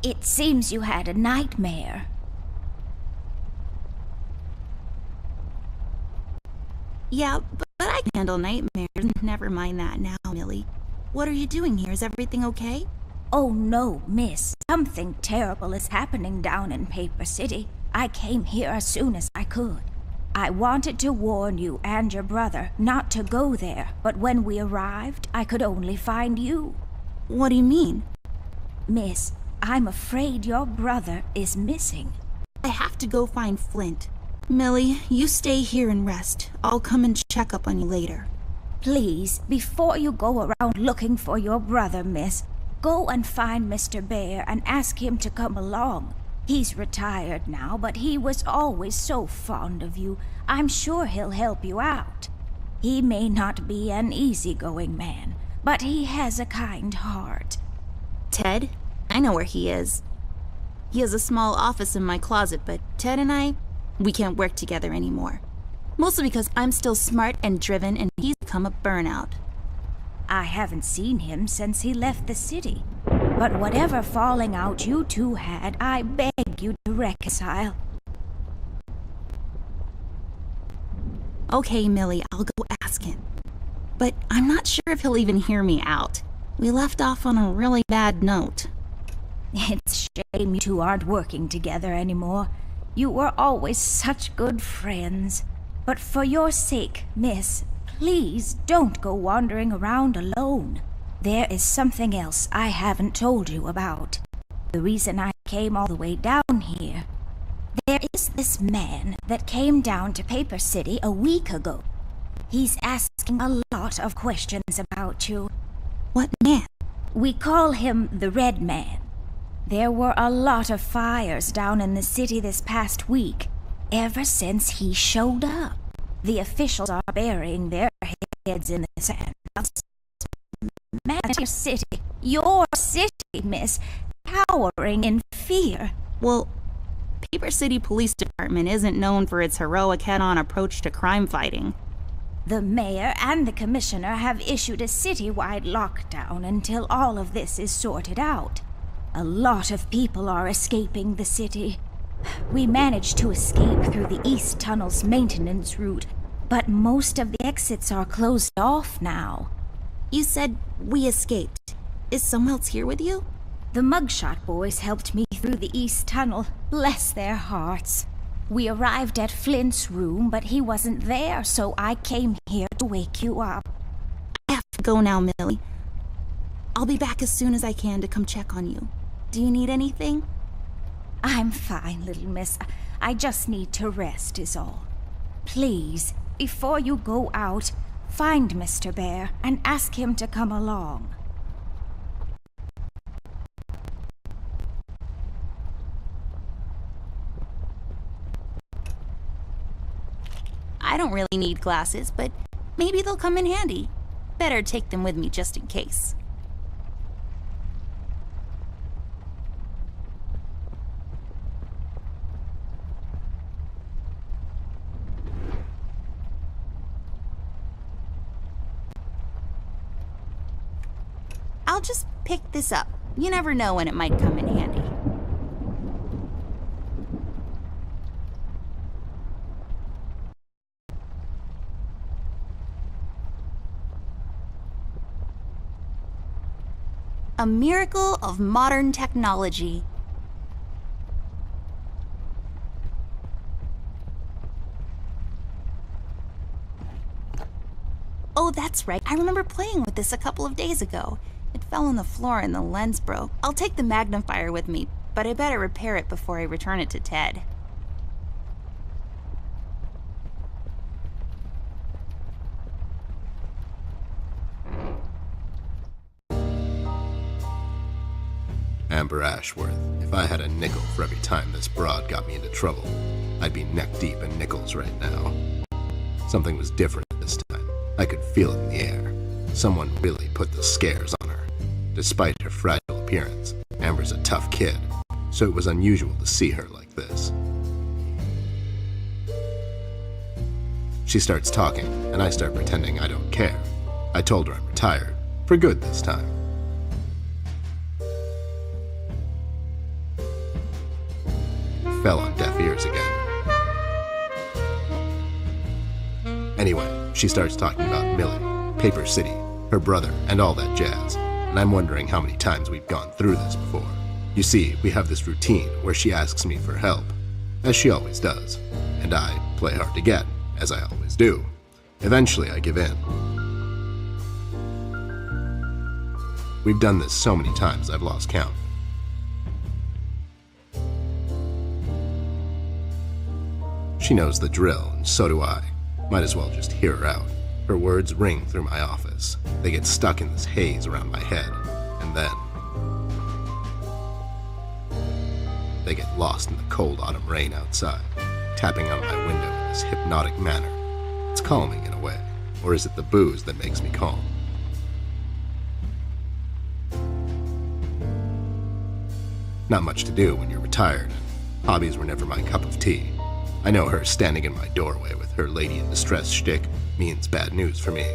It seems you had a nightmare. Yeah, but I can handle nightmares. Never mind that now, Millie. What are you doing here? Is everything okay? Oh no, miss. Something terrible is happening down in Paper City. I came here as soon as I could. I wanted to warn you and your brother not to go there, but when we arrived, I could only find you. What do you mean? Miss, I'm afraid your brother is missing. I have to go find Flint. Millie, you stay here and rest. I'll come and check up on you later. Please, before you go around looking for your brother, miss, go and find Mr. Bear and ask him to come along. He's retired now, but he was always so fond of you. I'm sure he'll help you out. He may not be an easygoing man, but he has a kind heart. Ted? I know where he is. He has a small office in my closet, but Ted and we can't work together anymore. Mostly because I'm still smart and driven and he's become a burnout. I haven't seen him since he left the city. But whatever falling out you two had, I beg you to reconcile. Okay, Millie, I'll go ask him. But I'm not sure if he'll even hear me out. We left off on a really bad note. It's a shame you two aren't working together anymore. You were always such good friends. But for your sake, miss, please don't go wandering around alone. There is something else I haven't told you about. The reason I came all the way down here. There is this man that came down to Paper City a week ago. He's asking a lot of questions about you. What man? We call him the Red Man. There were a lot of fires down in the city this past week, ever since he showed up. The officials are burying their heads in the sand. Your city, miss, cowering in fear. Well, Paper City Police Department isn't known for its heroic head-on approach to crime fighting. The mayor and the commissioner have issued a citywide lockdown until all of this is sorted out. A lot of people are escaping the city. We managed to escape through the East Tunnel's maintenance route, but most of the exits are closed off now. You said we escaped. Is someone else here with you? The Mugshot boys helped me through the East Tunnel, bless their hearts. We arrived at Flint's room, but he wasn't there, so I came here to wake you up. I have to go now, Millie. I'll be back as soon as I can to come check on you. Do you need anything? I'm fine, little miss. I just need to rest is all. Please, before you go out, find Mr. Bear and ask him to come along. I don't really need glasses, but maybe they'll come in handy. Better take them with me just in case. I'll just pick this up. You never know when it might come in handy. A miracle of modern technology. Oh, that's right. I remember playing with this a couple of days ago. It fell on the floor and the lens broke. I'll take the magnifier with me, but I better repair it before I return it to Ted. Amber Ashworth, if I had a nickel for every time this broad got me into trouble, I'd be neck deep in nickels right now. Something was different this time. I could feel it in the air. Someone really put the scares on her. Despite her fragile appearance, Amber's a tough kid, so it was unusual to see her like this. She starts talking, and I start pretending I don't care. I told her I'm retired, for good this time. fell on deaf ears again. Anyway, she starts talking about Millie, Paper City, her brother, and all that jazz, and I'm wondering how many times we've gone through this before. You see, we have this routine where she asks me for help, as she always does, and I play hard to get, as I always do. Eventually, I give in. We've done this so many times I've lost count. She knows the drill, and so do I. Might as well just hear her out. Her words ring through my office. They get stuck in this haze around my head, and then they get lost in the cold autumn rain outside, tapping on my window in this hypnotic manner. It's calming in a way, or is it the booze that makes me calm? Not much to do when you're retired. Hobbies were never my cup of tea. I know her standing in my doorway with her lady in distress shtick means bad news for me,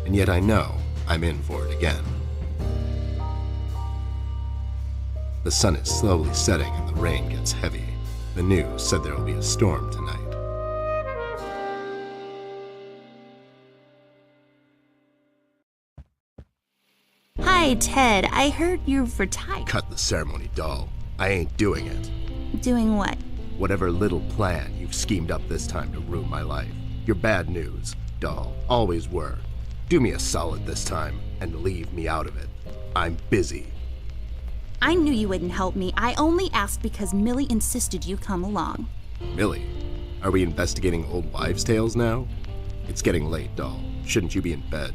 and yet I know I'm in for it again. The sun is slowly setting and the rain gets heavy. The news said there will be a storm tonight. Hi, Ted. I heard you've retired. Cut the ceremony, doll. I ain't doing it. Doing what? Whatever little plan you've schemed up this time to ruin my life. You're bad news, doll. Always were. Do me a solid this time and leave me out of it. I'm busy. I knew you wouldn't help me. I only asked because Millie insisted you come along. Millie? Are we investigating old wives' tales now? It's getting late, doll. Shouldn't you be in bed?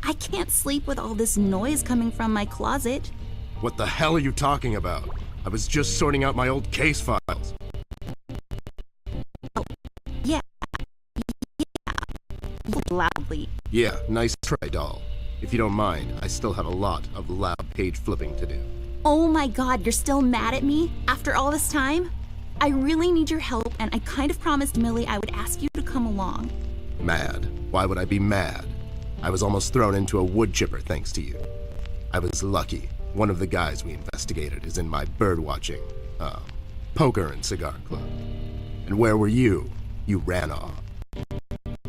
I can't sleep with all this noise coming from my closet. What the hell are you talking about? I was just sorting out my old case files. Oh, yeah. Loudly. Yeah, nice try, doll. If you don't mind, I still have a lot of loud page flipping to do. Oh my god, you're still mad at me? After all this time? I really need your help, and I kind of promised Millie I would ask you to come along. Mad? Why would I be mad? I was almost thrown into a wood chipper thanks to you. I was lucky. One of the guys we investigated is in my birdwatching, poker and cigar club. And where were you? You ran off.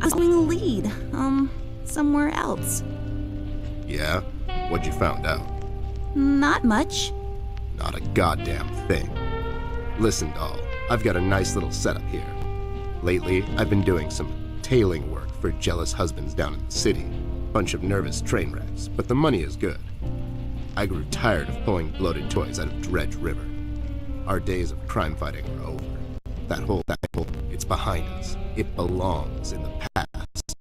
I was doing a lead, somewhere else. Yeah? What'd you found out? Not much. Not a goddamn thing. Listen, doll, I've got a nice little setup here. Lately, I've been doing some tailing work for jealous husbands down in the city. Bunch of nervous train wrecks, but the money is good. I grew tired of pulling bloated toys out of Dredge River. Our days of crime fighting are over. That whole, it's behind us. It belongs in the past.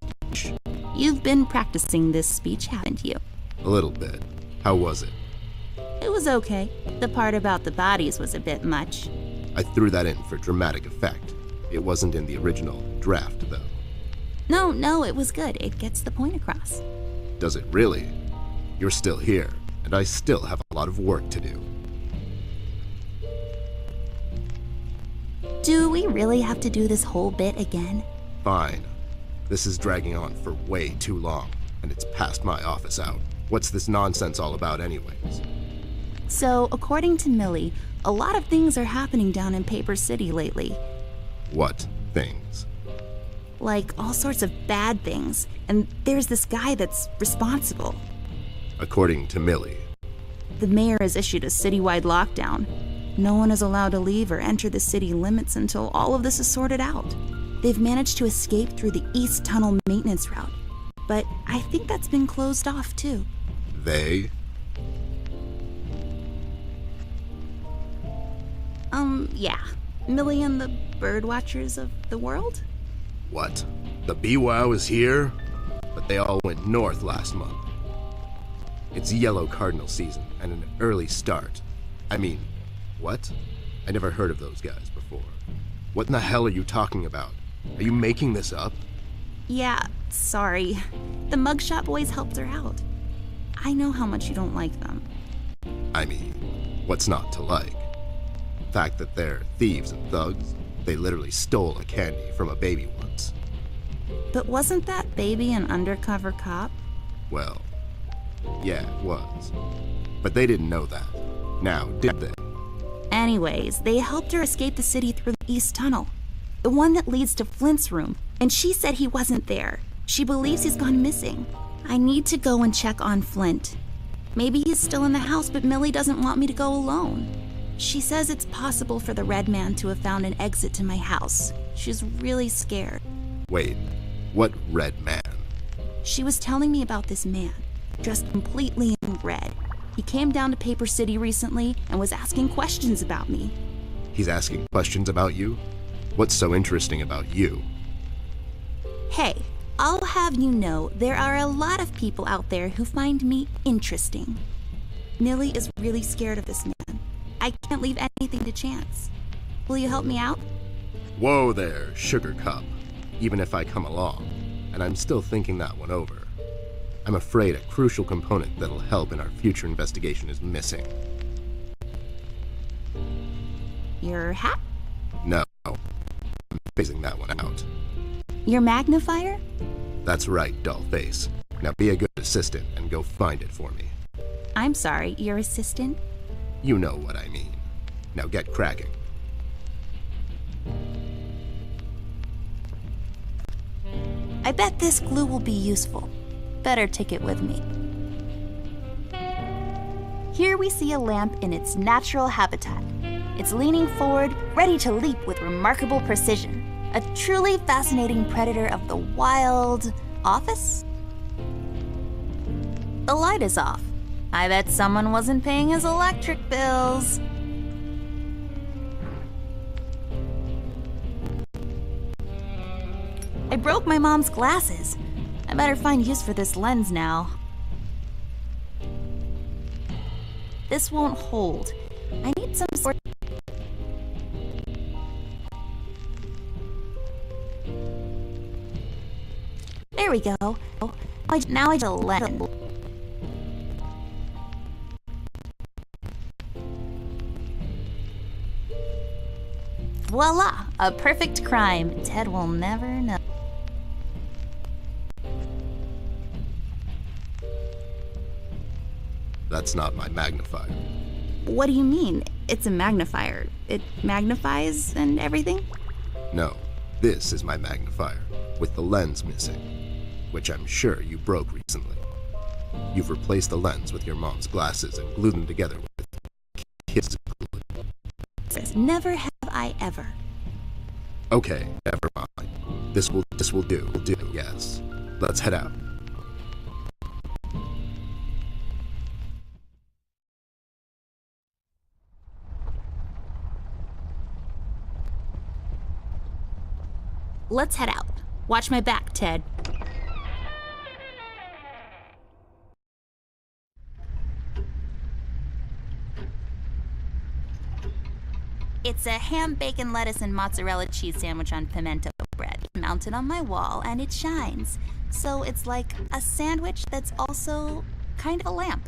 You've been practicing this speech, haven't you? A little bit. How was it? It was okay. The part about the bodies was a bit much. I threw that in for dramatic effect. It wasn't in the original draft, though. No, it was good. It gets the point across. Does it really? You're still here, and I still have a lot of work to do. Do we really have to do this whole bit again? Fine. This is dragging on for way too long, and it's past my office out. What's this nonsense all about anyways? So, according to Millie, a lot of things are happening down in Paper City lately. What things? Like, all sorts of bad things. And there's this guy that's responsible. According to Millie. The mayor has issued a citywide lockdown. No one is allowed to leave or enter the city limits until all of this is sorted out. They've managed to escape through the East Tunnel maintenance route. But I think that's been closed off, too. They? Yeah. Millie and the birdwatchers of the world? What? The BWOW is here? But they all went north last month. It's yellow cardinal season and an early start. I mean, what? I never heard of those guys before. What in the hell are you talking about? Are you making this up? Yeah, sorry. The mugshot boys helped her out. I know how much you don't like them. I mean, what's not to like? The fact that they're thieves and thugs? They literally stole a candy from a baby once. But wasn't that baby an undercover cop? Well, Yeah, it was. But they didn't know that. Now, did they? Anyways, they helped her escape the city through the East Tunnel, the one that leads to Flint's room, and she said he wasn't there. She believes he's gone missing. I need to go and check on Flint. Maybe he's still in the house, but Millie doesn't want me to go alone. She says it's possible for the Red Man to have found an exit to my house. She's really scared. Wait, what Red Man? She was telling me about this man, dressed completely in red. He came down to Paper City recently and was asking questions about me. He's asking questions about you? What's so interesting about you? Hey, I'll have you know there are a lot of people out there who find me interesting. Millie is really scared of this man. I can't leave anything to chance. Will you help me out? Whoa there, Sugar Cup. Even if I come along, and I'm still thinking that one over. I'm afraid a crucial component that'll help in our future investigation is missing. Your hat? No, I'm phasing that one out. Your magnifier? That's right, dollface. Now be a good assistant and go find it for me. I'm sorry, your assistant? You know what I mean. Now get cracking. I bet this glue will be useful. Better take it with me. Here we see a lamp in its natural habitat. It's leaning forward, ready to leap with remarkable precision. A truly fascinating predator of the wild office? The light is off. I bet someone wasn't paying his electric bills. I broke my mom's glasses. I better find use for this lens now. This won't hold. I need some sort. There we go. Now I just lens. Voila! A perfect crime. Ted will never know. That's not my magnifier. What do you mean? It's a magnifier. It magnifies and everything? No, this is my magnifier, with the lens missing, which I'm sure you broke recently. You've replaced the lens with your mom's glasses and glued them together with kids' glue. Never have I ever. Okay, never mind. This will do, yes. Let's head out. Let's head out. Watch my back, Ted. It's a ham, bacon, lettuce, and mozzarella cheese sandwich on pimento bread, mounted on my wall, and it shines. So it's like a sandwich that's also kind of a lamp.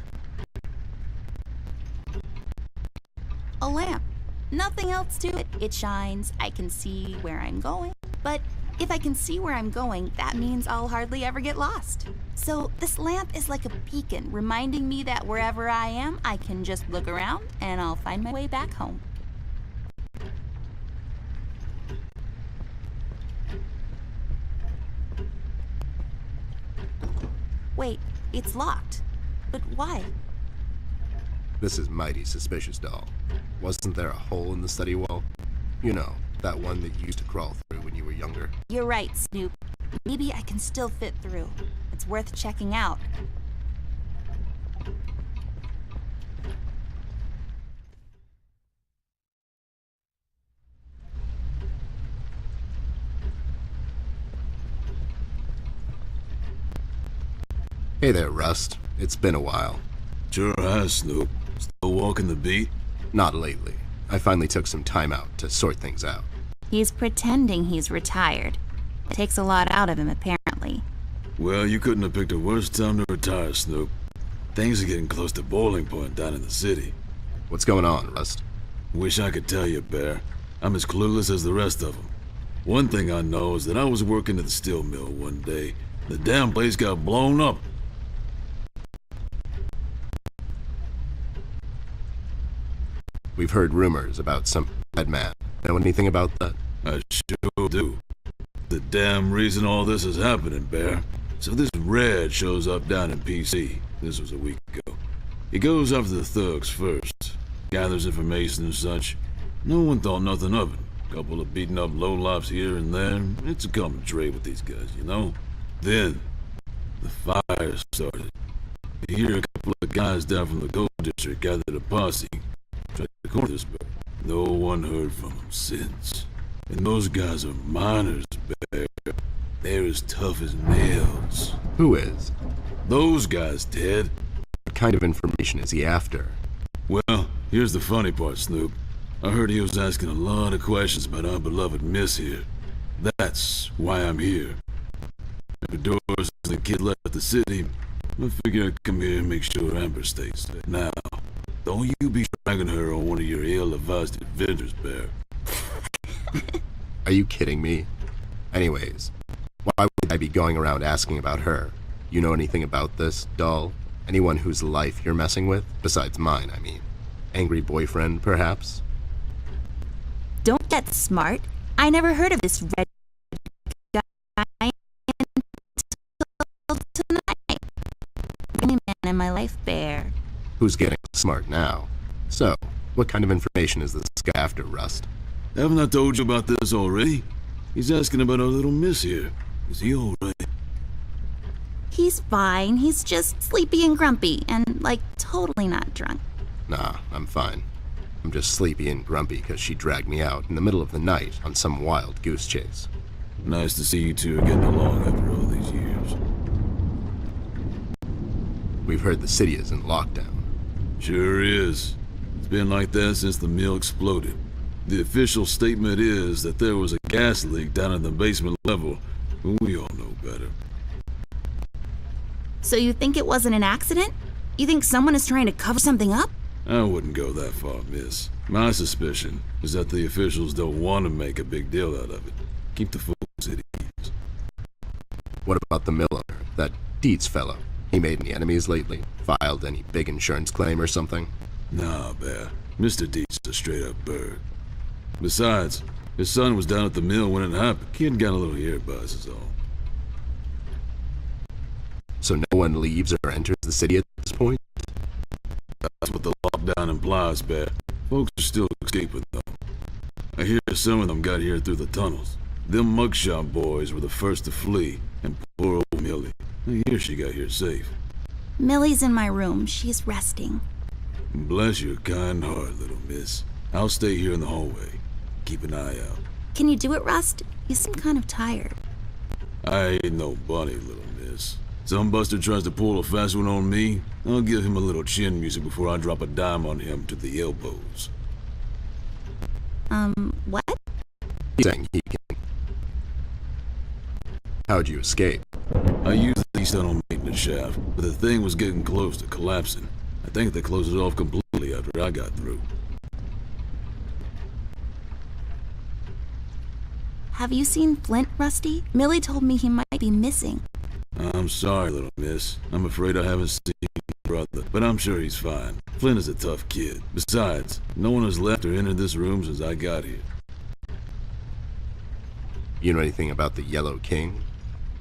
A lamp. Nothing else to it. It shines. I can see where I'm going. But if I can see where I'm going, that means I'll hardly ever get lost. So this lamp is like a beacon, reminding me that wherever I am, I can just look around and I'll find my way back home. Wait, it's locked. But why? This is mighty suspicious, doll. Wasn't there a hole in the study wall? You know, that one that you used to crawl through when you were younger. You're right, Snoop. Maybe I can still fit through. It's worth checking out. Hey there, Rust. It's been a while. Sure has, Snoop. Still walking the beat? Not lately. I finally took some time out to sort things out. He's pretending he's retired. It takes a lot out of him, apparently. Well, you couldn't have picked a worse time to retire, Snoop. Things are getting close to boiling point down in the city. What's going on, Rust? Wish I could tell you, Bear. I'm as clueless as the rest of them. One thing I know is that I was working at the steel mill one day. The damn place got blown up. We've heard rumors about some dead man. Know anything about that? I sure do. The damn reason all this is happening, Bear. So this Red shows up down in PC. This was a week ago. He goes after the thugs first, gathers information and such. No one thought nothing of it. Couple of beaten up lowlifes here and there. It's a common trait with these guys, you know? Then, the fire started. You hear a couple of guys down from the gold district gathered a posse. Tried to corner this bird. No one heard from them since. And those guys are miners, Bear. They're as tough as nails. Who is? Those guys, Ted. What kind of information is he after? Well, here's the funny part, Snoop. I heard he was asking a lot of questions about our beloved Miss here. That's why I'm here. After Doris and the kid left the city, I figured I'd come here and make sure Amber stays safe. Now, don't you be dragging her on one of your ill-advised adventures, Bear. Are you kidding me? Anyways, why would I be going around asking about her? You know anything about this, doll? Anyone whose life you're messing with? Besides mine, I mean. Angry boyfriend, perhaps? Don't get smart. I never heard of this Red guy until tonight. Only man in my life, Bear. Who's getting smart now? So, what kind of information is this guy after, Rust? Haven't I told you about this already? He's asking about our little Miss here. Is he alright? He's fine. He's just sleepy and grumpy and, like, totally not drunk. Nah, I'm fine. I'm just sleepy and grumpy because she dragged me out in the middle of the night on some wild goose chase. Nice to see you two are getting along after all these years. We've heard the city is in lockdown. Sure is. It's been like that since the mill exploded. The official statement is that there was a gas leak down in the basement level, but we all know better. So you think it wasn't an accident? You think someone is trying to cover something up? I wouldn't go that far, miss. My suspicion is that the officials don't want to make a big deal out of it. Keep the fools at ease. What about the mill owner, that Dietz fellow? He made any enemies lately? Filed any big insurance claim or something? Nah, Bear. Mr. Dietz is a straight-up bird. Besides, his son was down at the mill when it happened. Kid got a little ear buzz is all. So no one leaves or enters the city at this point? That's what the lockdown implies, Bear. Folks are still escaping, though. I hear some of them got here through the tunnels. Them mugshot boys were the first to flee, and poor old Millie. I hear she got here safe. Millie's in my room. She's resting. Bless your kind heart, little miss. I'll stay here in the hallway. Keep an eye out. Can you do it, Rust? You seem kind of tired. I ain't no bunny, little miss. Some buster tries to pull a fast one on me, I'll give him a little chin music before I drop a dime on him to the elbows. What? He's saying he can. How'd you escape? I used the external maintenance shaft, but the thing was getting close to collapsing. I think they closed it off completely after I got through. Have you seen Flint, Rusty? Millie told me he might be missing. I'm sorry, little miss. I'm afraid I haven't seen your brother, but I'm sure he's fine. Flint is a tough kid. Besides, no one has left or entered this room since I got here. You know anything about the Yellow King?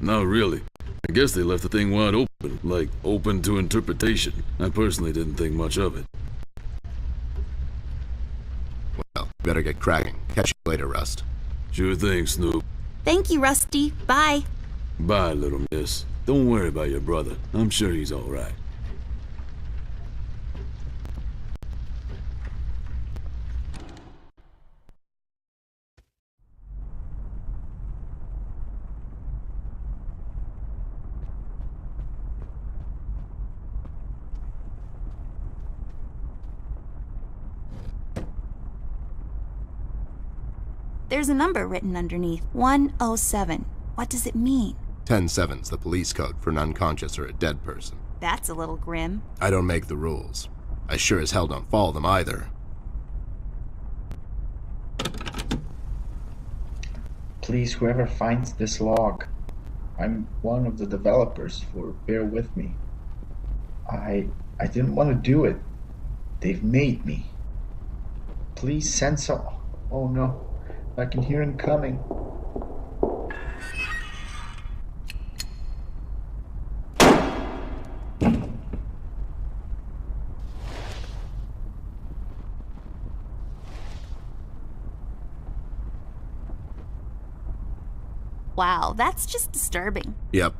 Not really. I guess they left the thing wide open, like open to interpretation. I personally didn't think much of it. Well, better get cracking. Catch you later, Rust. Sure thing, Snoop. Thank you, Rusty. Bye. Bye, little miss. Don't worry about your brother. I'm sure he's all right. There's a number written underneath. 107. What does it mean? 10-7's the police code for an unconscious or a dead person. That's a little grim. I don't make the rules. I sure as hell don't follow them either. Please, whoever finds this log, I'm one of the developers for Bear With Me. I didn't want to do it. They've made me. Please send some... Oh no, I can hear him coming. Wow, that's just disturbing. Yep.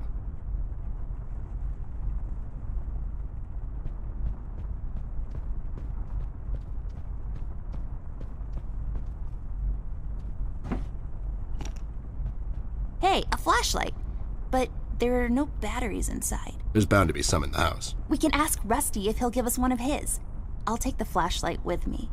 Hey, a flashlight. But there are no batteries inside. There's bound to be some in the house. We can ask Rusty if he'll give us one of his. I'll take the flashlight with me.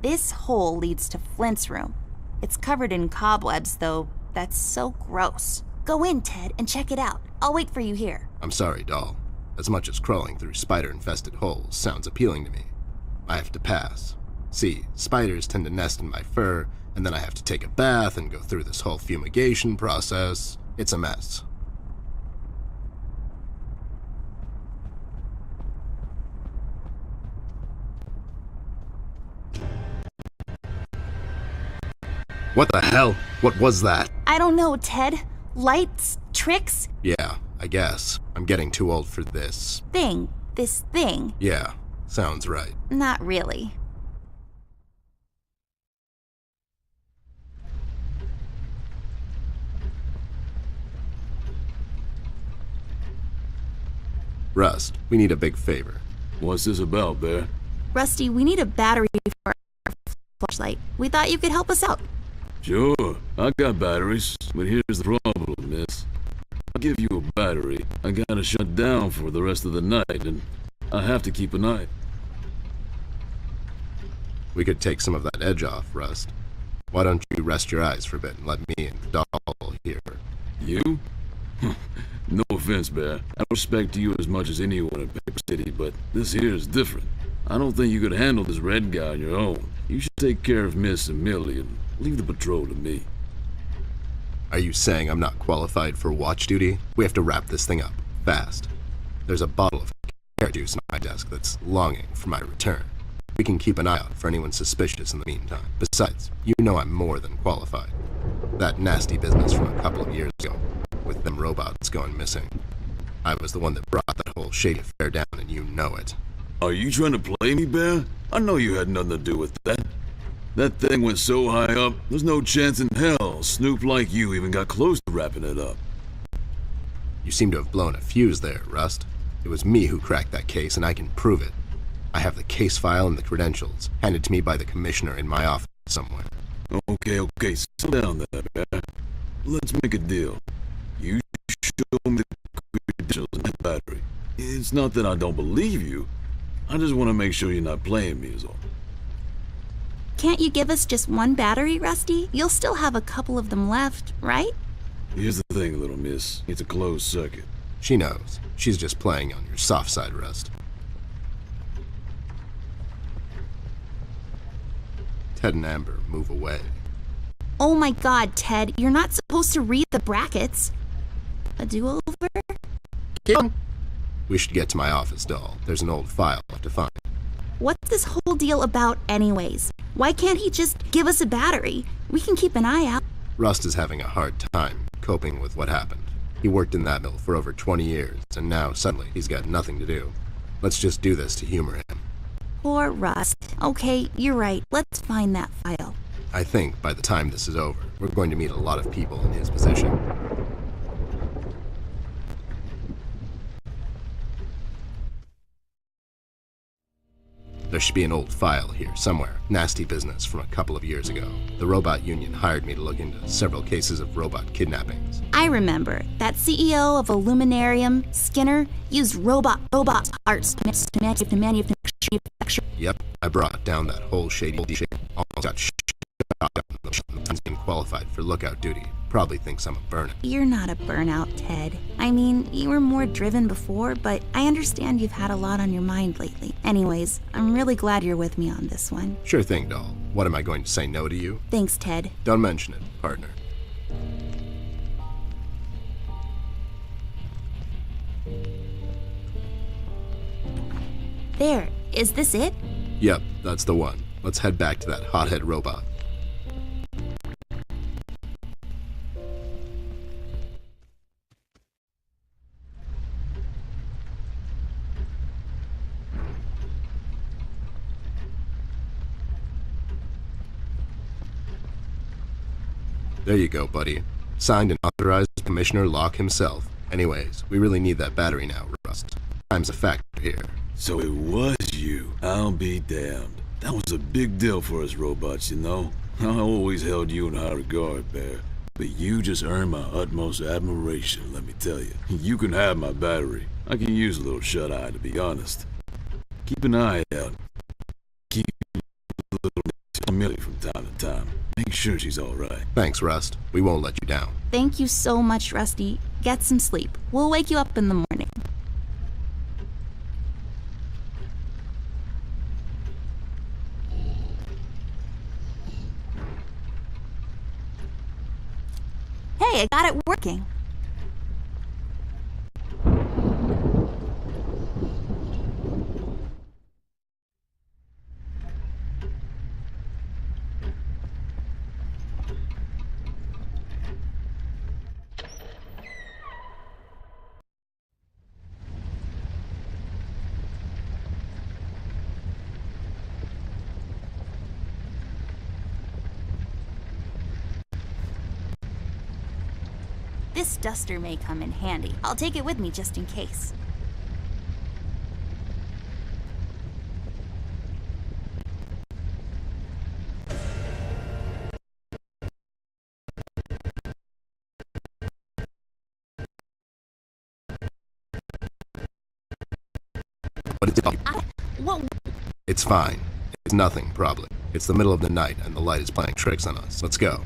This hole leads to Flint's room. It's covered in cobwebs, though. That's so gross. Go in, Ted, and check it out. I'll wait for you here. I'm sorry, doll. As much as crawling through spider-infested holes sounds appealing to me, I have to pass. See, spiders tend to nest in my fur, and then I have to take a bath and go through this whole fumigation process. It's a mess. What the hell? What was that? I don't know, Ted. Lights? Tricks? Yeah, I guess. I'm getting too old for this. This thing. Yeah, sounds right. Not really. Rust, we need a big favor. What's this about, Bear? Rusty, we need a battery for our flashlight. We thought you could help us out. Sure, I got batteries, but here's the problem, miss. I'll give you a battery. I gotta shut down for the rest of the night, and I have to keep an eye. We could take some of that edge off, Rust. Why don't you rest your eyes for a bit and let me and the doll here? You? No offense, Bear. I respect you as much as anyone in Paper City, but this here is different. I don't think you could handle this red guy on your own. You should take care of Miss and Millie and leave the patrol to me. Are you saying I'm not qualified for watch duty? We have to wrap this thing up, fast. There's a bottle of carrot juice on my desk that's longing for my return. We can keep an eye out for anyone suspicious in the meantime. Besides, you know I'm more than qualified. That nasty business from a couple of years ago, with them robots going missing. I was the one that brought that whole shady affair down, and you know it. Are you trying to play me, Bear? I know you had nothing to do with that. That thing went so high up, there's no chance in hell Snoop like you even got close to wrapping it up. You seem to have blown a fuse there, Rust. It was me who cracked that case, and I can prove it. I have the case file and the credentials, handed to me by the commissioner in my office somewhere. Okay, settle down there, Bear. Let's make a deal. You show me the credentials and that battery. It's not that I don't believe you. I just want to make sure you're not playing me is all. Can't you give us just one battery, Rusty? You'll still have a couple of them left, right? Here's the thing, little miss. It's a closed circuit. She knows. She's just playing on your soft side, Rust. Ted and Amber move away. Oh my god, Ted, you're not supposed to read the brackets. A do-over? We should get to my office, doll. There's an old file I have to find. What's this whole deal about anyways? Why can't he just give us a battery? We can keep an eye out. Rust is having a hard time coping with what happened. He worked in that mill for over 20 years, and now suddenly he's got nothing to do. Let's just do this to humor him. Poor Rust. Okay, you're right. Let's find that file. I think by the time this is over, we're going to meet a lot of people in his position. There should be an old file here somewhere. Nasty business from a couple of years ago. The robot union hired me to look into several cases of robot kidnappings. I remember. That CEO of Illuminarium, Skinner, used robot parts to manufacture. Yep, I brought down that whole shady shit. Almost got shot down. He's been qualified for lookout duty. Probably thinks I'm a burnout. You're not a burnout, Ted. I mean, you were more driven before, but I understand you've had a lot on your mind lately. Anyways, I'm really glad you're with me on this one. Sure thing, doll. What, am I going to say no to you? Thanks, Ted. Don't mention it, partner. There, is this it? Yep, that's the one. Let's head back to that hothead robot. There you go, buddy. Signed and authorized Commissioner Locke himself. Anyways, we really need that battery now, Rust. Time's a factor here. So it was you. I'll be damned. That was a big deal for us robots, you know? I always held you in high regard, Bear. But you just earned my utmost admiration, let me tell you. You can have my battery. I can use a little shut-eye, to be honest. Keep an eye out. Keep a little Millie from time to time. Make sure she's alright. Thanks, Rust. We won't let you down. Thank you so much, Rusty. Get some sleep. We'll wake you up in the morning. Hey, I got it working. This duster may come in handy. I'll take it with me just in case. What is it? Whoa. It's fine. It's nothing, probably. It's the middle of the night and the light is playing tricks on us. Let's go.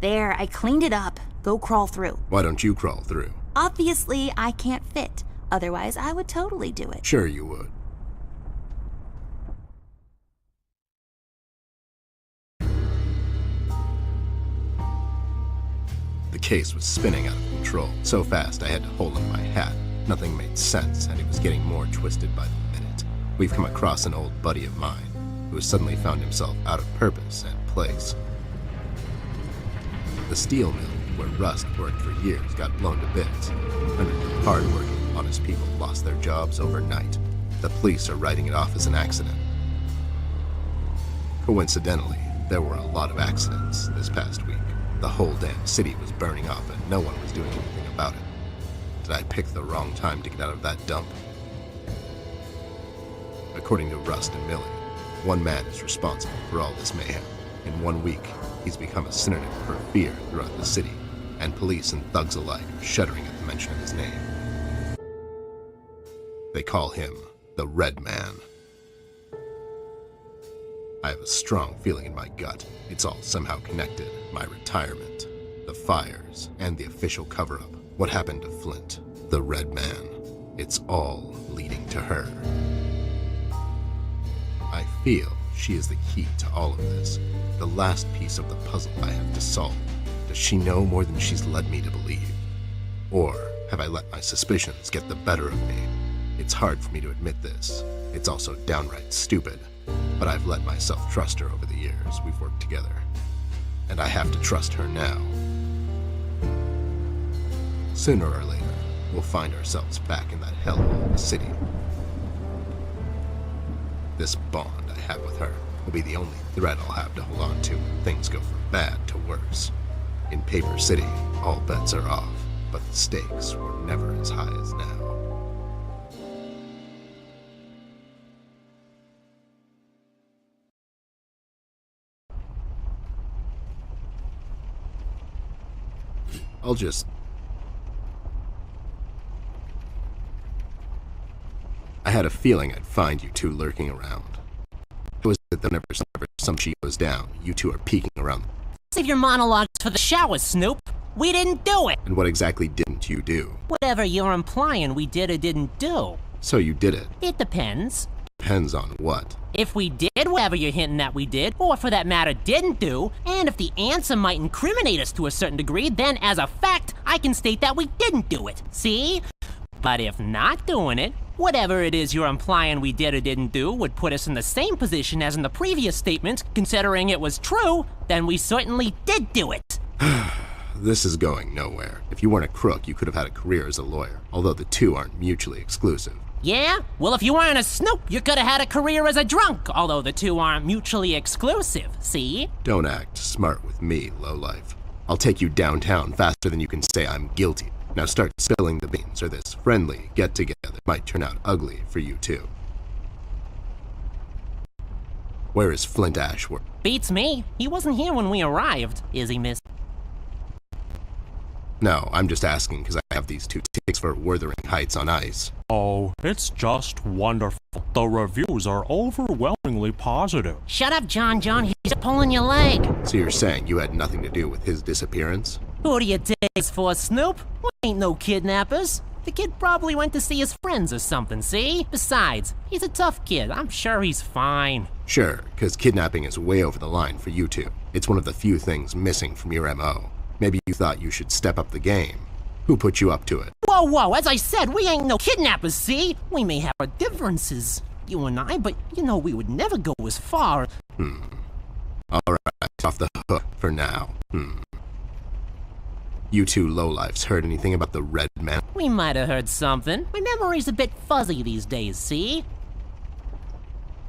There, I cleaned it up. Go crawl through. Why don't you crawl through? Obviously, I can't fit. Otherwise, I would totally do it. Sure you would. The case was spinning out of control. So fast I had to hold on my hat. Nothing made sense, and it was getting more twisted by the minute. We've come across an old buddy of mine, who has suddenly found himself out of purpose and place. The steel mill, where Rust worked for years, got blown to bits. Hundreds of hard-working, honest people lost their jobs overnight. The police are writing it off as an accident. Coincidentally, there were a lot of accidents this past week. The whole damn city was burning up and no one was doing anything about it. Did I pick the wrong time to get out of that dump? According to Rust and Millie, one man is responsible for all this mayhem. In 1 week, he's become a synonym for fear throughout the city, and police and thugs alike are shuddering at the mention of his name. They call him the Red Man. I have a strong feeling in my gut. It's all somehow connected. My retirement, the fires, and the official cover-up. What happened to Flint, the Red Man? It's all leading to her. I feel she is the key to all of this. The last piece of the puzzle I have to solve. Does she know more than she's led me to believe? Or have I let my suspicions get the better of me? It's hard for me to admit this. It's also downright stupid. But I've let myself trust her over the years we've worked together. And I have to trust her now. Sooner or later, we'll find ourselves back in that hellhole of a city. This bond I have with her will be the only thread I'll have to hold on to when things go from bad to worse. In Paper City, all bets are off, but the stakes were never as high as now. I'll just... I had a feeling I'd find you two lurking around. It was that whenever some sheet goes down, you two are peeking around. Save your monologues for the shower, Snoop. We didn't do it. And what exactly didn't you do? Whatever you're implying we did or didn't do. So you did it. It depends. Depends on what? If we did whatever you're hinting that we did, or for that matter didn't do, and if the answer might incriminate us to a certain degree, then as a fact, I can state that we didn't do it. See? But if not doing it, whatever it is you're implying we did or didn't do would put us in the same position as in the previous statement, considering it was true, then we certainly did do it. This is going nowhere. If you weren't a crook, you could have had a career as a lawyer, although the two aren't mutually exclusive. Yeah? Well, if you weren't a Snoop, you could have had a career as a drunk, although the two aren't mutually exclusive, see? Don't act smart with me, lowlife. I'll take you downtown faster than you can say I'm guilty. Now start spilling the beans, or this friendly get-together might turn out ugly for you too. Where is Flint Ashworth? Beats me. He wasn't here when we arrived, is he, miss? No, I'm just asking because I have these two tickets for Wuthering Heights on ice. Oh, it's just wonderful. The reviews are overwhelmingly positive. Shut up, John. He's pulling your leg. So you're saying you had nothing to do with his disappearance? Who do you take us for, Snoop? We ain't no kidnappers. The kid probably went to see his friends or something, see? Besides, he's a tough kid. I'm sure he's fine. Sure, because kidnapping is way over the line for you two. It's one of the few things missing from your MO. Maybe you thought you should step up the game. Who put you up to it? Whoa, as I said, we ain't no kidnappers, see? We may have our differences, you and I, but you know we would never go as far. Alright, off the hook for now. You two lowlifes heard anything about the Red Man? We might have heard something. My memory's a bit fuzzy these days, see?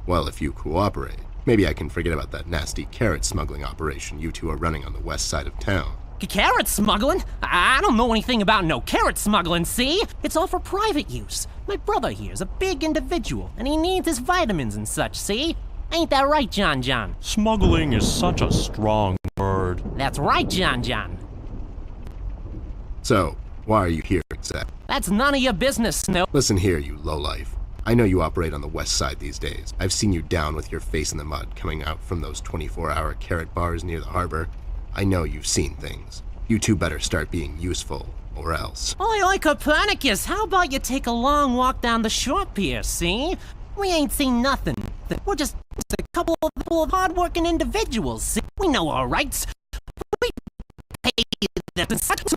Well, if you cooperate, maybe I can forget about that nasty carrot smuggling operation you two are running on the west side of town. Carrot smuggling? I don't know anything about no carrot smuggling, see? It's all for private use. My brother here's a big individual, and he needs his vitamins and such, see? Ain't that right, John? Smuggling is such a strong word. That's right, John. So, why are you here exactly? That's none of your business, Snoop. Listen here, you lowlife. I know you operate on the west side these days. I've seen you down with your face in the mud coming out from those 24-hour carrot bars near the harbor. I know you've seen things. You two better start being useful, or else. Oi, Copernicus, how about you take a long walk down the shore pier, see? We ain't seen nothing. We're just a couple of hard-working individuals, see? We know our rights. We pay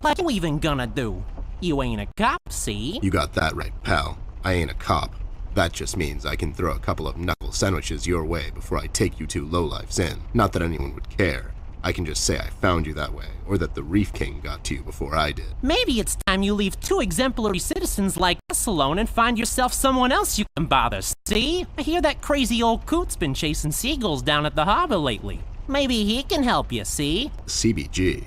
what you even gonna do? You ain't a cop, see? You got that right, pal. I ain't a cop. That just means I can throw a couple of knuckle sandwiches your way before I take you two lowlifes in. Not that anyone would care. I can just say I found you that way, or that the Reef King got to you before I did. Maybe it's time you leave two exemplary citizens like us alone and find yourself someone else you can bother, see? I hear that crazy old coot's been chasing seagulls down at the harbor lately. Maybe he can help you, see? CBG.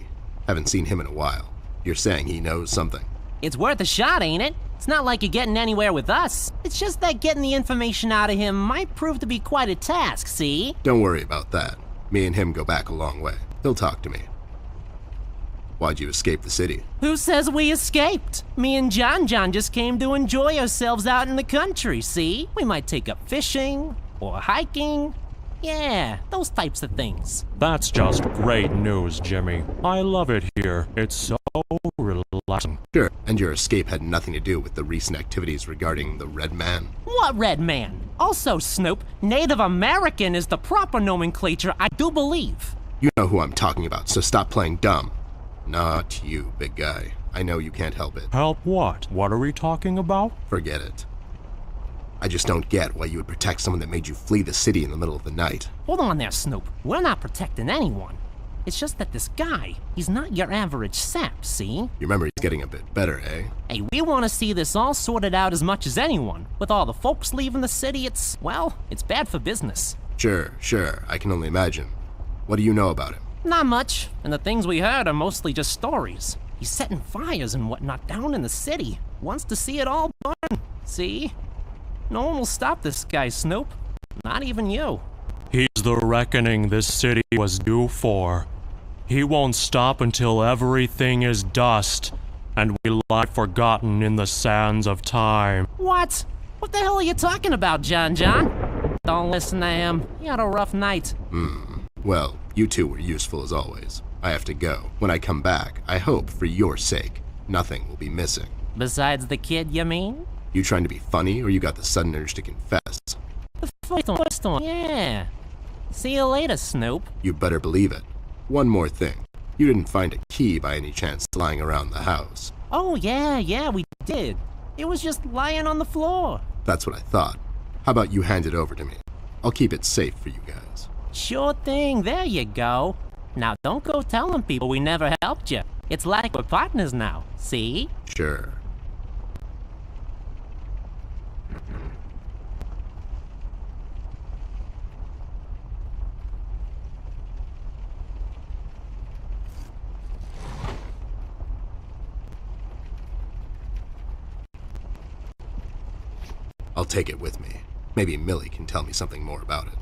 Haven't seen him in a while. You're saying he knows something? It's worth a shot, ain't it? It's not like you're getting anywhere with us. It's just that getting the information out of him might prove to be quite a task, see? Don't worry about that. Me and him go back a long way. He'll talk to me. Why'd you escape the city? Who says we escaped? Me and John just came to enjoy ourselves out in the country, see? We might take up fishing, or hiking. Yeah, those types of things. That's just great news, Jimmy. I love it here. It's so relaxing. Sure, and your escape had nothing to do with the recent activities regarding the Red Man? What Red Man? Also, Snoop, Native American is the proper nomenclature, I do believe. You know who I'm talking about, so stop playing dumb. Not you, big guy. I know you can't help it. Help what? What are we talking about? Forget it. I just don't get why you would protect someone that made you flee the city in the middle of the night. Hold on there, Snoop. We're not protecting anyone. It's just that this guy, he's not your average sap, see? Your memory's getting a bit better, eh? Hey, we want to see this all sorted out as much as anyone. With all the folks leaving the city, it's bad for business. Sure. I can only imagine. What do you know about him? Not much, and the things we heard are mostly just stories. He's setting fires and whatnot down in the city. Wants to see it all burn, see? No one will stop this guy, Snoop. Not even you. He's the reckoning this city was due for. He won't stop until everything is dust, and we lie forgotten in the sands of time. What? What the hell are you talking about, John? Don't listen to him. He had a rough night. Well, you two were useful as always. I have to go. When I come back, I hope, for your sake, nothing will be missing. Besides the kid, you mean? You trying to be funny, or you got the sudden urge to confess? The first one, yeah. See you later, Snoop. You better believe it. One more thing. You didn't find a key by any chance lying around the house. Oh, yeah, we did. It was just lying on the floor. That's what I thought. How about you hand it over to me? I'll keep it safe for you guys. Sure thing, there you go. Now don't go telling people we never helped you. It's like we're partners now, see? Sure. I'll take it with me. Maybe Millie can tell me something more about it.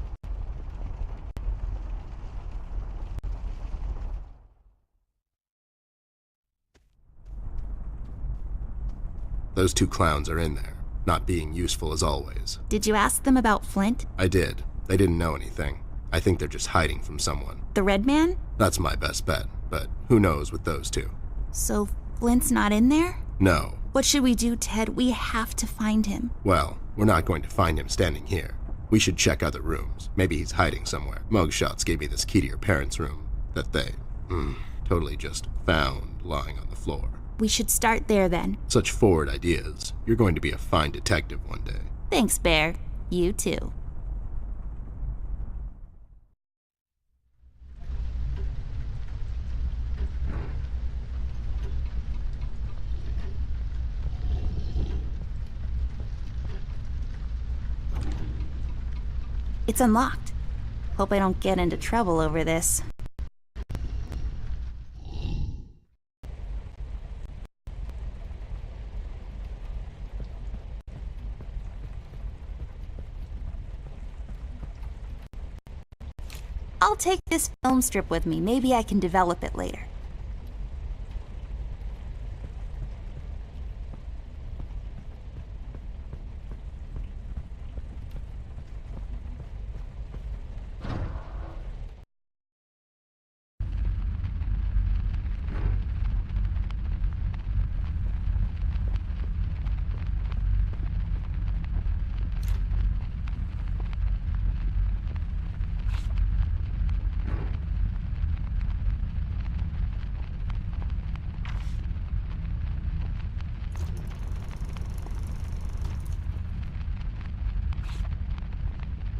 Those two clowns are in there, not being useful as always. Did you ask them about Flint? I did. They didn't know anything. I think they're just hiding from someone. The red man? That's my best bet, but who knows with those two. So Flint's not in there? No. What should we do, Ted? We have to find him. Well, we're not going to find him standing here. We should check other rooms. Maybe he's hiding somewhere. Mugshots gave me this key to your parents' room that they, totally just found lying on the floor. We should start there then. Such forward ideas. You're going to be a fine detective one day. Thanks, Bear. You too. It's unlocked. Hope I don't get into trouble over this. I'll take this film strip with me. Maybe I can develop it later.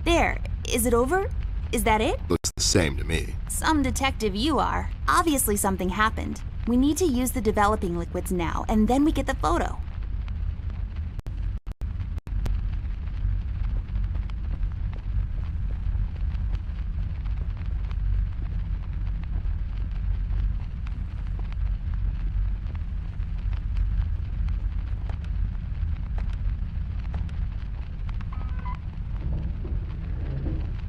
There. Is it over? Is that it? Looks the same to me. Some detective you are. Obviously something happened. We need to use the developing liquids now, and then we get the photo.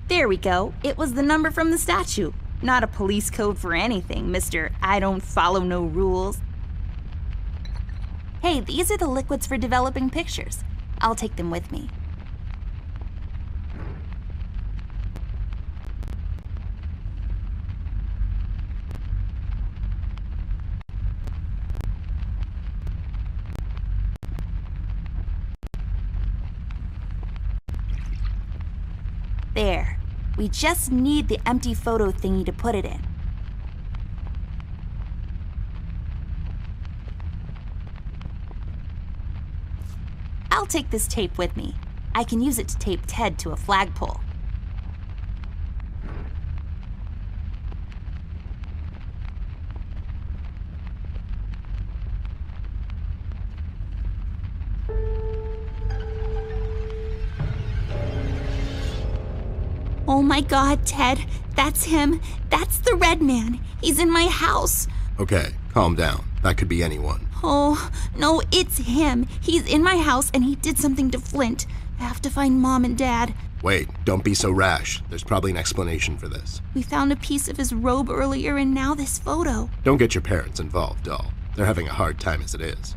There we go. It was the number from the statue. Not a police code for anything, Mr. I don't follow no rules. Hey, these are the liquids for developing pictures. I'll take them with me. There. We just need the empty photo thingy to put it in. I'll take this tape with me. I can use it to tape Ted to a flagpole. Oh my God, Ted. That's him. That's the red man. He's in my house. Okay, calm down. That could be anyone. Oh, no, it's him. He's in my house and he did something to Flint. I have to find Mom and Dad. Wait, don't be so rash. There's probably an explanation for this. We found a piece of his robe earlier and now this photo. Don't get your parents involved, doll. They're having a hard time as it is.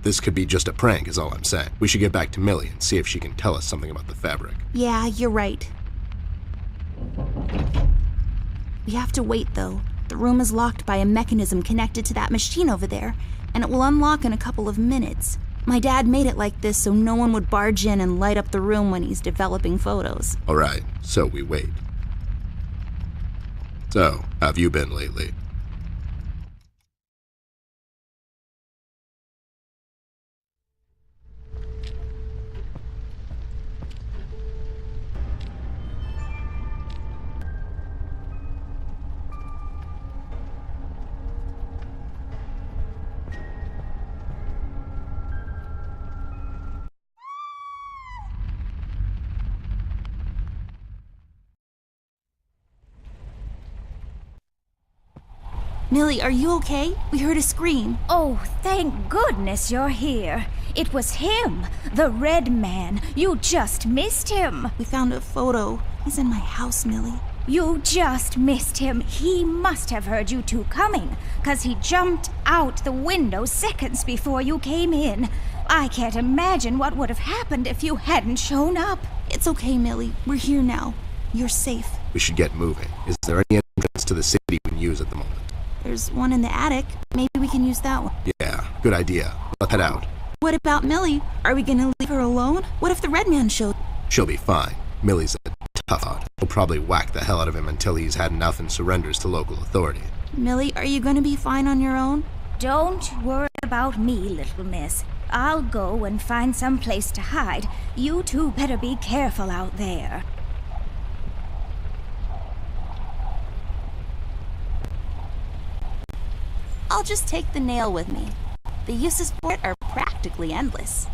This could be just a prank is all I'm saying. We should get back to Millie and see if she can tell us something about the fabric. Yeah, you're right. We have to wait, though. The room is locked by a mechanism connected to that machine over there, and it will unlock in a couple of minutes. My dad made it like this so no one would barge in and light up the room when he's developing photos. All right, so we wait. So, how have you been lately? Millie, are you okay? We heard a scream. Oh, thank goodness you're here. It was him, the red man. You just missed him. We found a photo. He's in my house, Millie. You just missed him. He must have heard you two coming, 'cause he jumped out the window seconds before you came in. I can't imagine what would have happened if you hadn't shown up. It's okay, Millie. We're here now. You're safe. We should get moving. Is there any entrance to the city we can use at the moment? There's one in the attic. Maybe we can use that one. Yeah, good idea. Let's head out. What about Millie? Are we gonna leave her alone? What if the red man showed? She'll be fine. Millie's a tough out. We'll probably whack the hell out of him until he's had enough and surrenders to local authority. Millie, are you gonna be fine on your own? Don't worry about me, little miss. I'll go and find some place to hide. You two better be careful out there. I'll just take the nail with me. The uses for it are practically endless.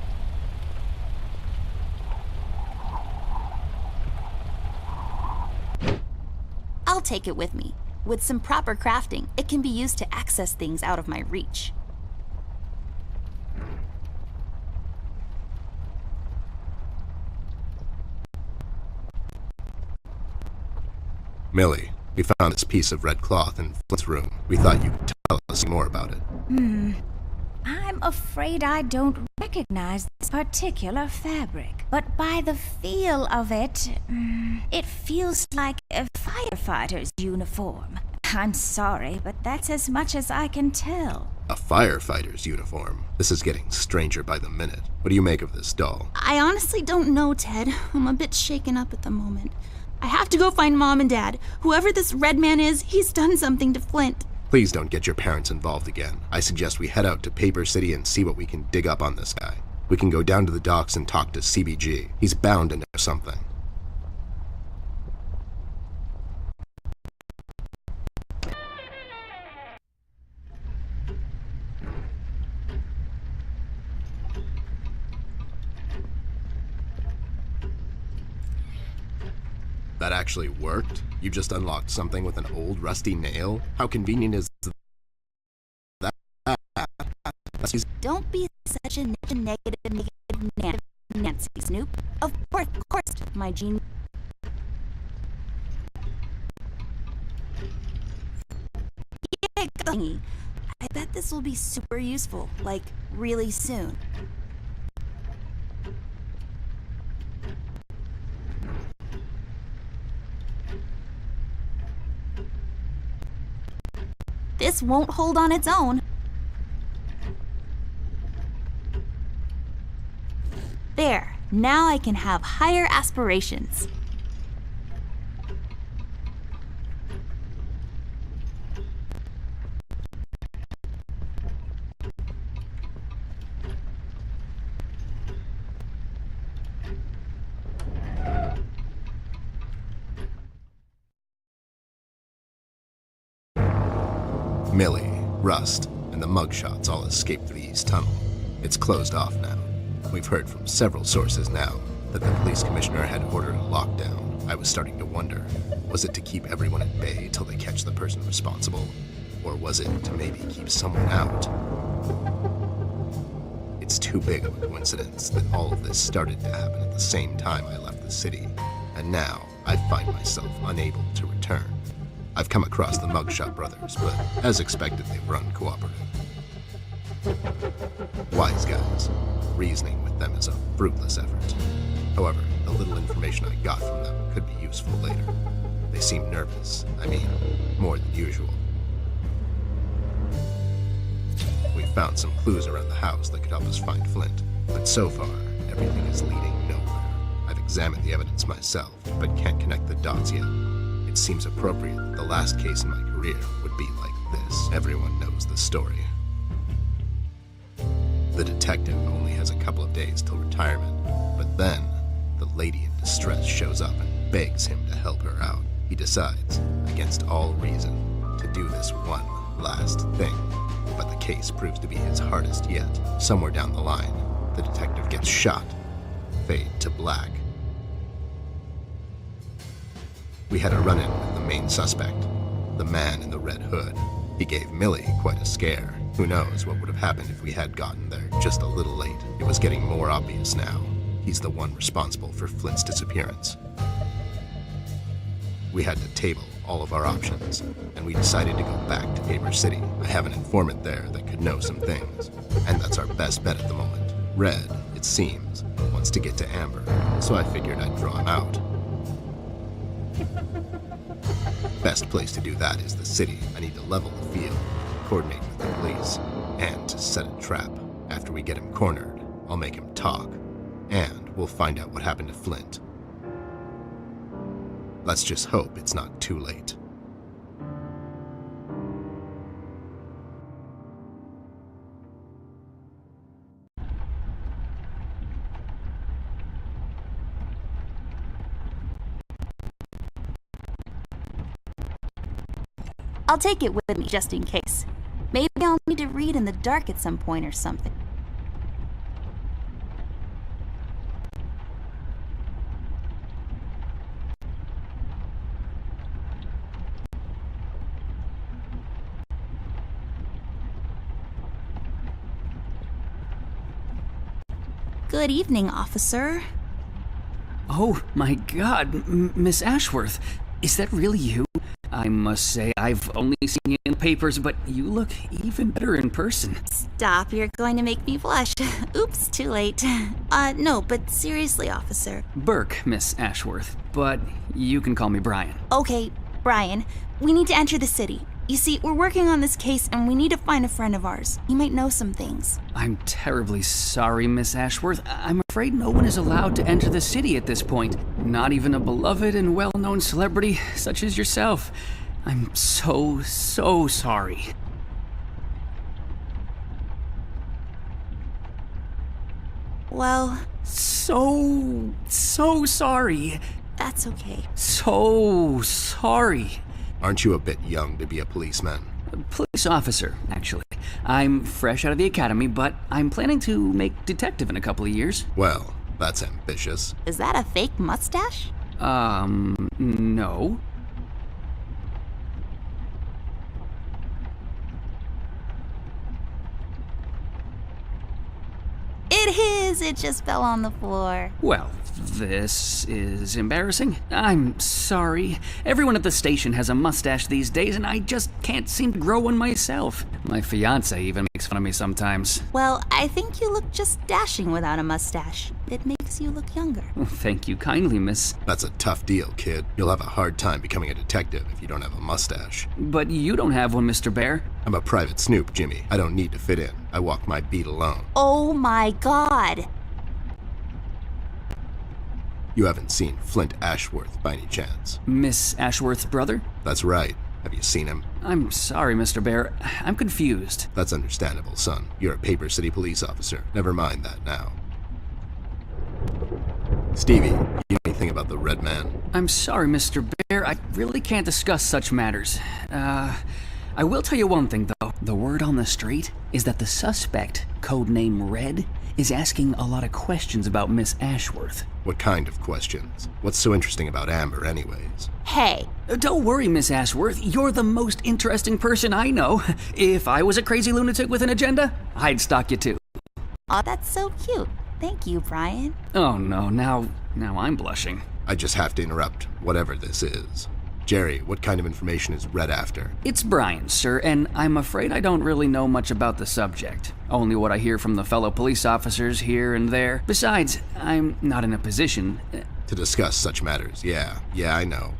I'll take it with me. With some proper crafting, it can be used to access things out of my reach. Millie, we found this piece of red cloth in Flint's room. We thought you could tell us more about it. I'm afraid I don't recognize this particular fabric, but by the feel of it, it feels like a firefighter's uniform. I'm sorry, but that's as much as I can tell. A firefighter's uniform. This is getting stranger by the minute. What do you make of this, doll? I honestly don't know, Ted. I'm a bit shaken up at the moment. I have to go find Mom and Dad. Whoever this red man is, he's done something to Flint. Please don't get your parents involved again. I suggest we head out to Paper City and see what we can dig up on this guy. We can go down to the docks and talk to CBG. He's bound to know something. That actually worked? You just unlocked something with an old rusty nail? How convenient is that? Don't be such a negative Nancy, Snoop. Of course, my gene. I bet this will be super useful, like, really soon. This won't hold on its own. There, now I can have higher aspirations. Millie, Rust, and the mugshots all escaped through the East Tunnel. It's closed off now. We've heard from several sources now that the police commissioner had ordered a lockdown. I was starting to wonder, was it to keep everyone at bay till they catch the person responsible? Or was it to maybe keep someone out? It's too big of a coincidence that all of this started to happen at the same time I left the city. and now I find myself unable to return. I've come across the Mugshot brothers, but as expected, they've run cooperative. Wise guys. Reasoning with them is a fruitless effort. However, the little information I got from them could be useful later. They seem nervous. I mean, more than usual. We found some clues around the house that could help us find Flint, but so far, everything is leading nowhere. I've examined the evidence myself, but can't connect the dots yet. It seems appropriate that the last case in my career would be like this. Everyone knows the story. The detective only has a couple of days till retirement, but then the lady in distress shows up and begs him to help her out. He decides, against all reason, to do this one last thing, but the case proves to be his hardest yet. Somewhere down the line, the detective gets shot. Fade to black. We had a run-in with the main suspect, the man in the red hood. He gave Millie quite a scare. Who knows what would have happened if we had gotten there just a little late. It was getting more obvious now. He's the one responsible for Flint's disappearance. We had to table all of our options, and we decided to go back to Paper City. I have an informant there that could know some things, and that's our best bet at the moment. Red, it seems, wants to get to Amber, so I figured I'd draw him out. Best place to do that is the city. I need to level the field, coordinate with the police, and to set a trap. After we get him cornered, I'll make him talk, and we'll find out what happened to Flint. Let's just hope it's not too late. I'll take it with me just in case. Maybe I'll need to read in the dark at some point or something. Good evening, officer. Oh my god, Miss Ashworth. Is that really you? I must say, I've only seen you in the papers, but you look even better in person. Stop, you're going to make me blush. Oops, too late. No, but seriously, officer. Burke, Miss Ashworth, but you can call me Brian. Okay, Brian, we need to enter the city. You see, we're working on this case and we need to find a friend of ours. He might know some things. I'm terribly sorry, Miss Ashworth. I'm afraid no one is allowed to enter the city at this point. Not even a beloved and well-known celebrity such as yourself. I'm so sorry. Well... So sorry. That's okay. So sorry. Aren't you a bit young to be a policeman? Police officer, actually. I'm fresh out of the academy, but I'm planning to make detective in a couple of years. Well, that's ambitious. Is that a fake mustache? No. It is! It just fell on the floor. Well, this is embarrassing. I'm sorry. Everyone at the station has a mustache these days, and I just can't seem to grow one myself. My fiancé even makes fun of me sometimes. Well, I think you look just dashing without a mustache. It makes you look younger. Thank you kindly, miss. That's a tough deal, kid. You'll have a hard time becoming a detective if you don't have a mustache. But you don't have one, Mr. Bear. I'm a private snoop, Jimmy. I don't need to fit in. I walk my beat alone. Oh my god! You haven't seen Flint Ashworth by any chance? Miss Ashworth's brother? That's right. Have you seen him? I'm sorry, Mr. Bear. I'm confused. That's understandable, son. You're a Paper City police officer. Never mind that now. Stevie, you know anything about the Red Man? I'm sorry, Mr. Bear. I really can't discuss such matters. I will tell you one thing, though. The word on the street is that the suspect, codename Red, is asking a lot of questions about Miss Ashworth. What kind of questions? What's so interesting about Amber, anyways? Hey! Don't worry, Miss Ashworth. You're the most interesting person I know. If I was a crazy lunatic with an agenda, I'd stalk you too. Aw, that's so cute. Thank you, Brian. Oh no, now I'm blushing. I just have to interrupt, whatever this is. Jerry, what kind of information is Red after? It's Brian, sir, and I'm afraid I don't really know much about the subject. Only what I hear from the fellow police officers here and there. Besides, I'm not in a position... To discuss such matters, yeah, I know.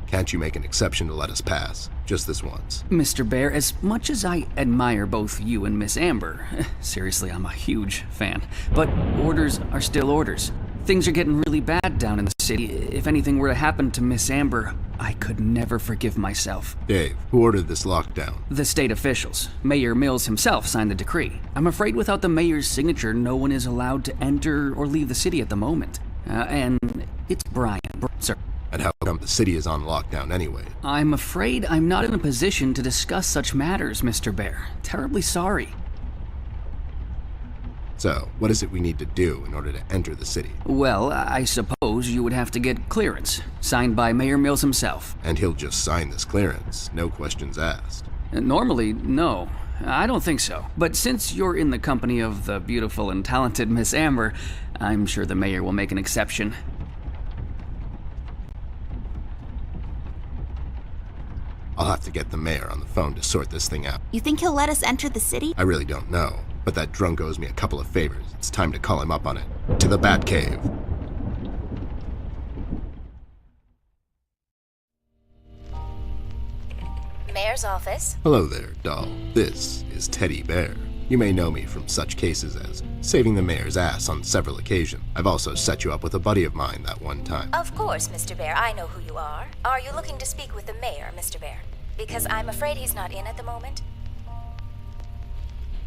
Can't you make an exception to let us pass? Just this once. Mr. Bear, as much as I admire both you and Miss Amber, seriously, I'm a huge fan, but orders are still orders. Things are getting really bad down in the city. If anything were to happen to Miss Amber, I could never forgive myself. Dave, who ordered this lockdown? The state officials. Mayor Mills himself signed the decree. I'm afraid without the mayor's signature, no one is allowed to enter or leave the city at the moment. And it's Brian, sir. And how come the city is on lockdown anyway? I'm afraid I'm not in a position to discuss such matters, Mr. Bear. Terribly sorry. So, what is it we need to do in order to enter the city? Well, I suppose you would have to get clearance, signed by Mayor Mills himself. And he'll just sign this clearance, no questions asked. Normally, no. I don't think so. But since you're in the company of the beautiful and talented Miss Amber, I'm sure the mayor will make an exception. I'll have to get the mayor on the phone to sort this thing out. You think he'll let us enter the city? I really don't know, but that drunk owes me a couple of favors. It's time to call him up on it. To the Batcave. Mayor's office. Hello there, doll. This is Teddy Bear. You may know me from such cases as saving the mayor's ass on several occasions. I've also set you up with a buddy of mine that one time. Of course, Mr. Bear, I know who you are. Are you looking to speak with the mayor, Mr. Bear? Because I'm afraid he's not in at the moment.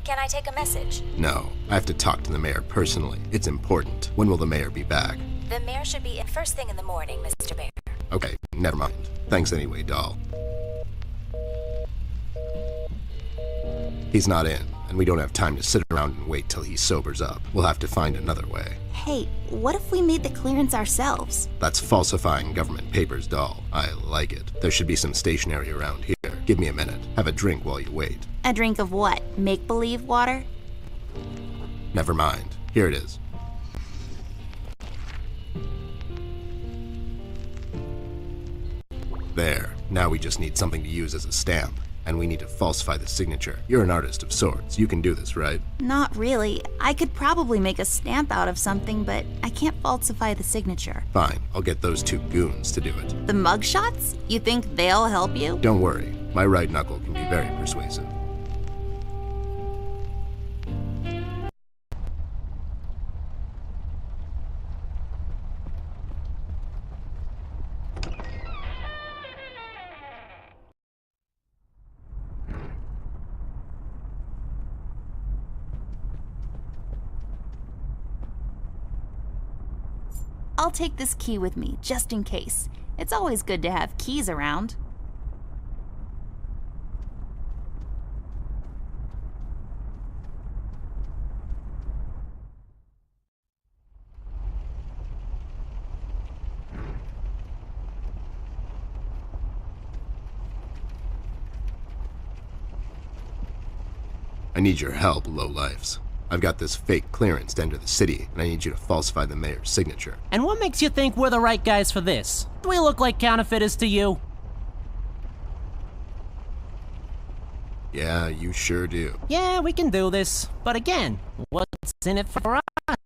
Can I take a message? No, I have to talk to the mayor personally. It's important. When will the mayor be back? The mayor should be in first thing in the morning, Mr. Bear. Okay, never mind. Thanks anyway, doll. He's not in, and we don't have time to sit around and wait till he sobers up. We'll have to find another way. Hey, what if we made the clearance ourselves? That's falsifying government papers, doll. I like it. There should be some stationery around here. Give me a minute. Have a drink while you wait. A drink of what? Make-believe water? Never mind. Here it is. There. Now we just need something to use as a stamp. And we need to falsify the signature. You're an artist of sorts. You can do this, right? Not really. I could probably make a stamp out of something, but I can't falsify the signature. Fine. I'll get those two goons to do it. The mugshots? You think they'll help you? Don't worry. My right knuckle can be very persuasive. I'll take this key with me, just in case. It's always good to have keys around. I need your help, lowlifes. I've got this fake clearance to enter the city, and I need you to falsify the mayor's signature. And what makes you think we're the right guys for this? Do we look like counterfeiters to you? Yeah, you sure do. Yeah, we can do this. But again, what's in it for us?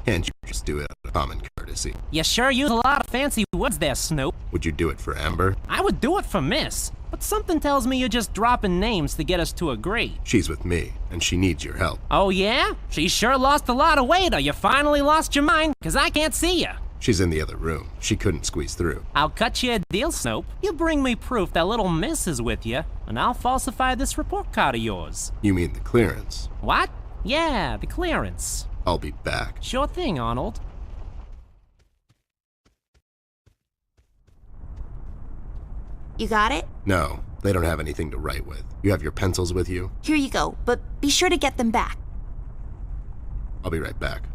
Can't you just do it out of common courtesy? You sure use a lot of fancy words there, Snoop. Would you do it for Amber? I would do it for Miss. But something tells me you're just dropping names to get us to agree. She's with me, and she needs your help. Oh yeah? She sure lost a lot of weight, or you finally lost your mind, 'cause I can't see you. She's in the other room. She couldn't squeeze through. I'll cut you a deal, Snoop. You bring me proof that little Miss is with you, and I'll falsify this report card of yours. You mean the clearance? What? Yeah, the clearance. I'll be back. Sure thing, Arnold. You got it? No, they don't have anything to write with. You have your pencils with you? Here you go, but be sure to get them back. I'll be right back.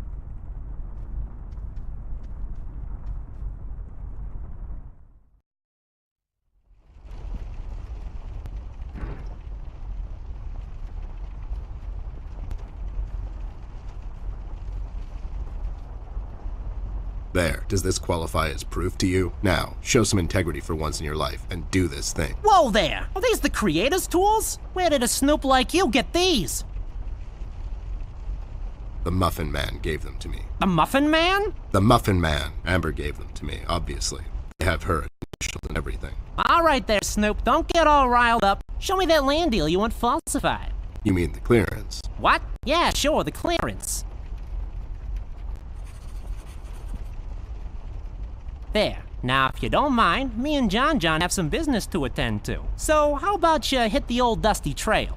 There, does this qualify as proof to you? Now, show some integrity for once in your life and do this thing. Whoa there! Are these the creator's tools? Where did a snoop like you get these? The Muffin Man gave them to me. The Muffin Man? The Muffin Man. Amber gave them to me, obviously. They have her initials and everything. All right there, Snoop. Don't get all riled up. Show me that land deal you want falsified. You mean the clearance? What? Yeah, sure, the clearance. There. Now, if you don't mind, me and John have some business to attend to. So, how about you hit the old dusty trail?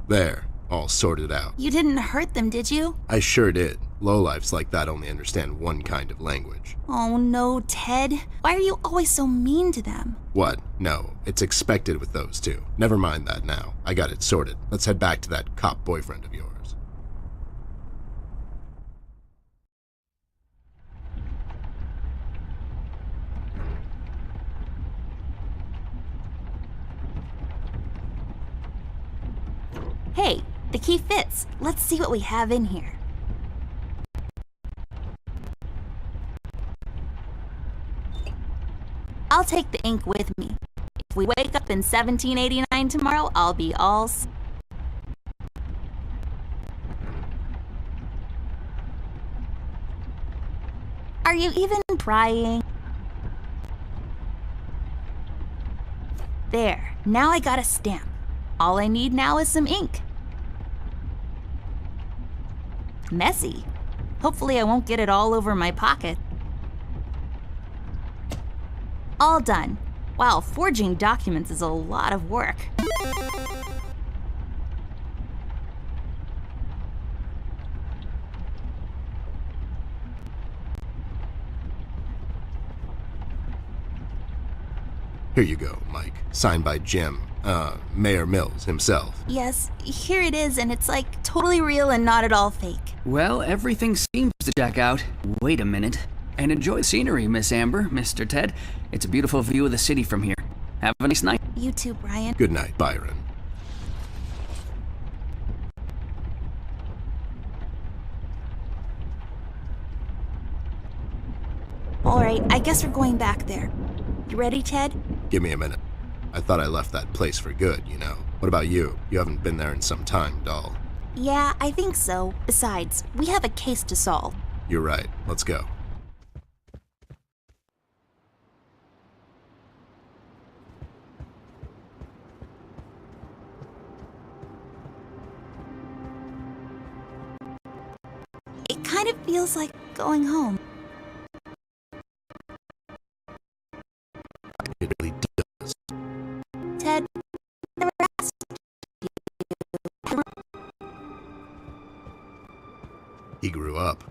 There, all sorted out. You didn't hurt them, did you? I sure did. Lowlifes like that only understand one kind of language. Oh no, Ted. Why are you always so mean to them? What? No, it's expected with those two. Never mind that now. I got it sorted. Let's head back to that cop boyfriend of yours. Hey, the key fits. Let's see what we have in here. I'll take the ink with me. If we wake up in 1789 tomorrow, I'll be all Are you even trying? There, now I got a stamp. All I need now is some ink. Messy. Hopefully I won't get it all over my pocket. All done. Wow, forging documents is a lot of work. Here you go, Mike. Signed by Jim, Mayor Mills himself. Yes, here it is, and it's like totally real and not at all fake. Well, everything seems to check out. Wait a minute. And enjoy the scenery, Miss Amber, Mr. Ted. It's a beautiful view of the city from here. Have a nice night. You too, Brian. Good night, Byron. All right, I guess we're going back there. You ready, Ted? Give me a minute. I thought I left that place for good, you know. What about you? You haven't been there in some time, doll. Yeah, I think so. Besides, we have a case to solve. You're right. Let's go. It kind of feels like going home. It really does. Ted, never asked you. He grew up.